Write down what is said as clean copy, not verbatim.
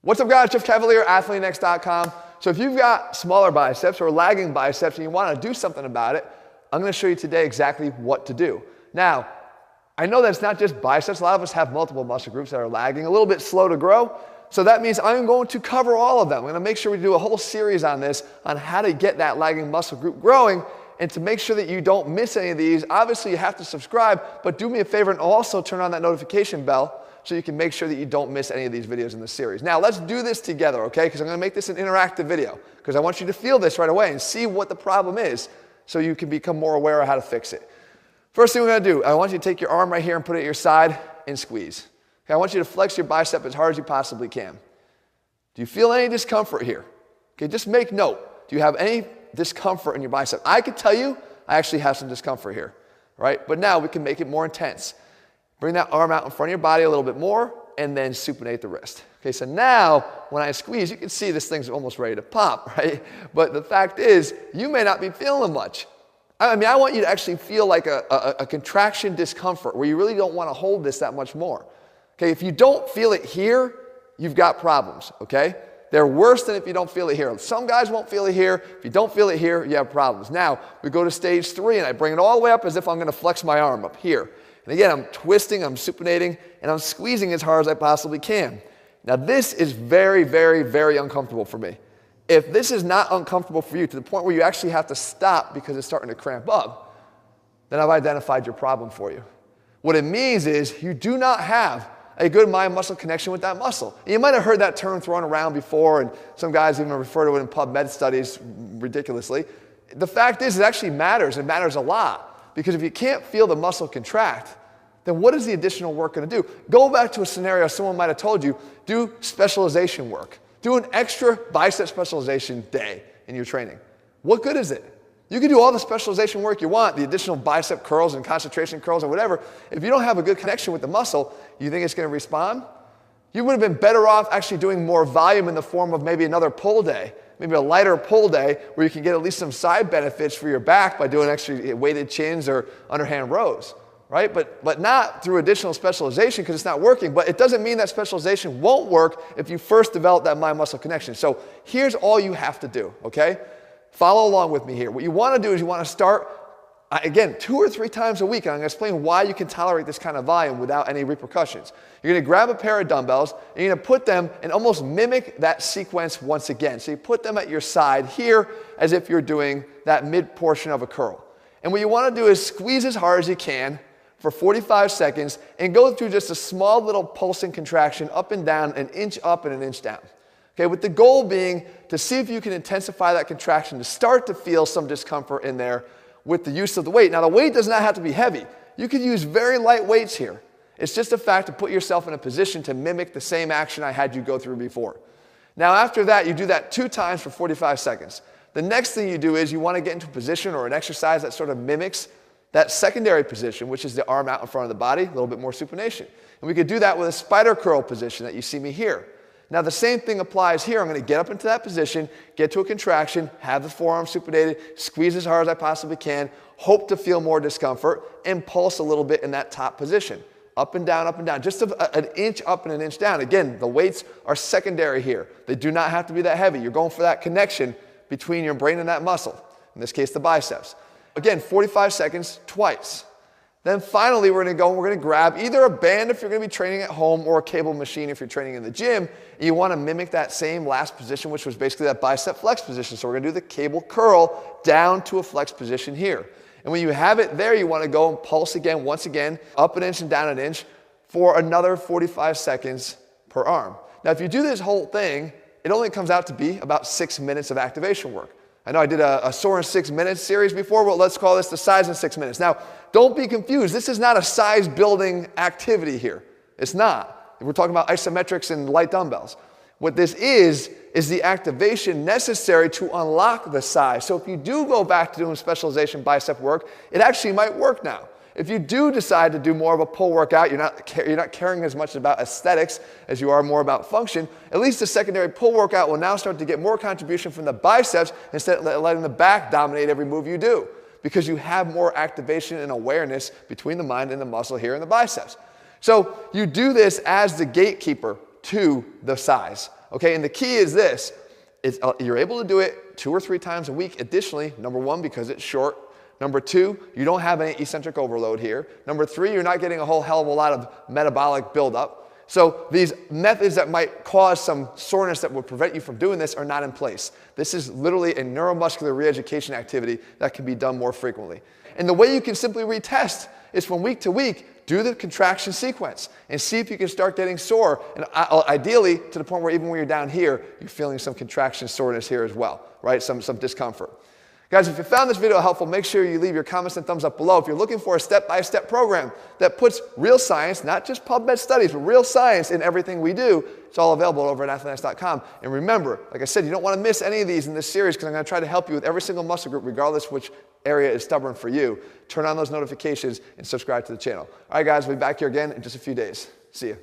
What's up guys, Jeff Cavalier, AthleanX.com. So if you've got smaller biceps or lagging biceps and you want to do something about it, I'm going to show you today exactly what to do. Now, I know that it's not just biceps. A lot of us have multiple muscle groups that are lagging, a little bit slow to grow. So that means I'm going to cover all of them. I'm going to make sure we do a whole series on this, on how to get that lagging muscle group growing. And to make sure that you don't miss any of these, obviously you have to subscribe, but do me a favor and also turn on that notification bell so you can make sure that you don't miss any of these videos in the series. Now let's do this together, okay? Because I'm going to make this an interactive video because I want you to feel this right away and see what the problem is so you can become more aware of how to fix it. First thing we're going to do, I want you to take your arm right here and put it at your side and squeeze. Okay, I want you to flex your bicep as hard as you possibly can. Do you feel any discomfort here? Okay, just make note. Do you have any discomfort in your bicep? I can tell you I actually have some discomfort here, right? But now we can make it more intense. Bring that arm out in front of your body a little bit more and then supinate the wrist. Okay, so now when I squeeze, you can see this thing's almost ready to pop, right? But the fact is, you may not be feeling much. I mean, I want you to actually feel like a contraction discomfort where you really don't want to hold this that much more. Okay, if you don't feel it here, you've got problems, okay? They're worse than if you don't feel it here. Some guys won't feel it here. If you don't feel it here, you have problems. Now, we go to stage 3 and I bring it all the way up as if I'm going to flex my arm up here. And again, I'm twisting, I'm supinating, and I'm squeezing as hard as I possibly can. Now, this is very, very, very uncomfortable for me. If this is not uncomfortable for you to the point where you actually have to stop because it's starting to cramp up, then I've identified your problem for you. What it means is you do not have a good mind-muscle connection with that muscle. And you might have heard that term thrown around before, and some guys even refer to it in PubMed studies ridiculously. The fact is, it actually matters. It matters a lot. Because if you can't feel the muscle contract, then what is the additional work going to do? Go back to a scenario someone might have told you, do specialization work. Do an extra bicep specialization day in your training. What good is it? You can do all the specialization work you want, the additional bicep curls and concentration curls or whatever. If you don't have a good connection with the muscle, you think it's going to respond? You would have been better off actually doing more volume in the form of maybe another pull day, maybe a lighter pull day where you can get at least some side benefits for your back by doing extra weighted chins or underhand rows, right? But not through additional specialization because it's not working. But it doesn't mean that specialization won't work if you first develop that mind-muscle connection. So here's all you have to do, okay? Follow along with me here. What you want to do is you want to start, again, 2 or 3 times a week. And I'm going to explain why you can tolerate this kind of volume without any repercussions. You're going to grab a pair of dumbbells and you're going to put them and almost mimic that sequence once again. So you put them at your side here as if you're doing that mid portion of a curl. And what you want to do is squeeze as hard as you can for 45 seconds and go through just a small little pulsing contraction up and down, an inch up and an inch down. Okay, with the goal being to see if you can intensify that contraction to start to feel some discomfort in there with the use of the weight. Now, the weight does not have to be heavy. You could use very light weights here. It's just a fact to put yourself in a position to mimic the same action I had you go through before. Now, after that, you do that 2 times for 45 seconds. The next thing you do is you want to get into a position or an exercise that sort of mimics that secondary position, which is the arm out in front of the body, a little bit more supination. And we could do that with a spider curl position that you see me here. Now, the same thing applies here. I'm going to get up into that position, get to a contraction, have the forearm supinated, squeeze as hard as I possibly can, hope to feel more discomfort, and pulse a little bit in that top position. Up and down, just an inch up and an inch down. Again, the weights are secondary here. They do not have to be that heavy. You're going for that connection between your brain and that muscle, in this case, the biceps. Again, 45 seconds twice. Then finally, we're going to grab either a band if you're going to be training at home or a cable machine if you're training in the gym. And you want to mimic that same last position, which was basically that bicep flex position. So we're going to do the cable curl down to a flex position here. And when you have it there, you want to go and pulse again, once again, up an inch and down an inch for another 45 seconds per arm. Now, if you do this whole thing, it only comes out to be about 6 minutes of activation work. I know I did a Soar in 6 minutes series before, but let's call this the size in 6 minutes. Now, don't be confused. This is not a size building activity here. It's not. We're talking about isometrics and light dumbbells. What this is the activation necessary to unlock the size. So if you do go back to doing specialization bicep work, it actually might work now. If you do decide to do more of a pull workout, you're not caring as much about aesthetics as you are more about function, at least the secondary pull workout will now start to get more contribution from the biceps instead of letting the back dominate every move you do, because you have more activation and awareness between the mind and the muscle here in the biceps. So you do this as the gatekeeper to the size. Okay, and the key is this. You're able to do it 2 or 3 times a week. Additionally, number 1, because it's short. Number 2, you don't have any eccentric overload here. Number 3, you're not getting a whole hell of a lot of metabolic buildup. So these methods that might cause some soreness that would prevent you from doing this are not in place. This is literally a neuromuscular re-education activity that can be done more frequently. And the way you can simply retest is from week to week, do the contraction sequence and see if you can start getting sore. And ideally, to the point where even when you're down here, you're feeling some contraction soreness here as well, right? Some discomfort. Guys, if you found this video helpful, make sure you leave your comments and thumbs up below. If you're looking for a step-by-step program that puts real science, not just PubMed studies, but real science in everything we do, it's all available over at athleanx.com. And remember, like I said, you don't want to miss any of these in this series because I'm going to try to help you with every single muscle group, regardless which area is stubborn for you. Turn on those notifications and subscribe to the channel. All right, guys, we'll be back here again in just a few days. See you.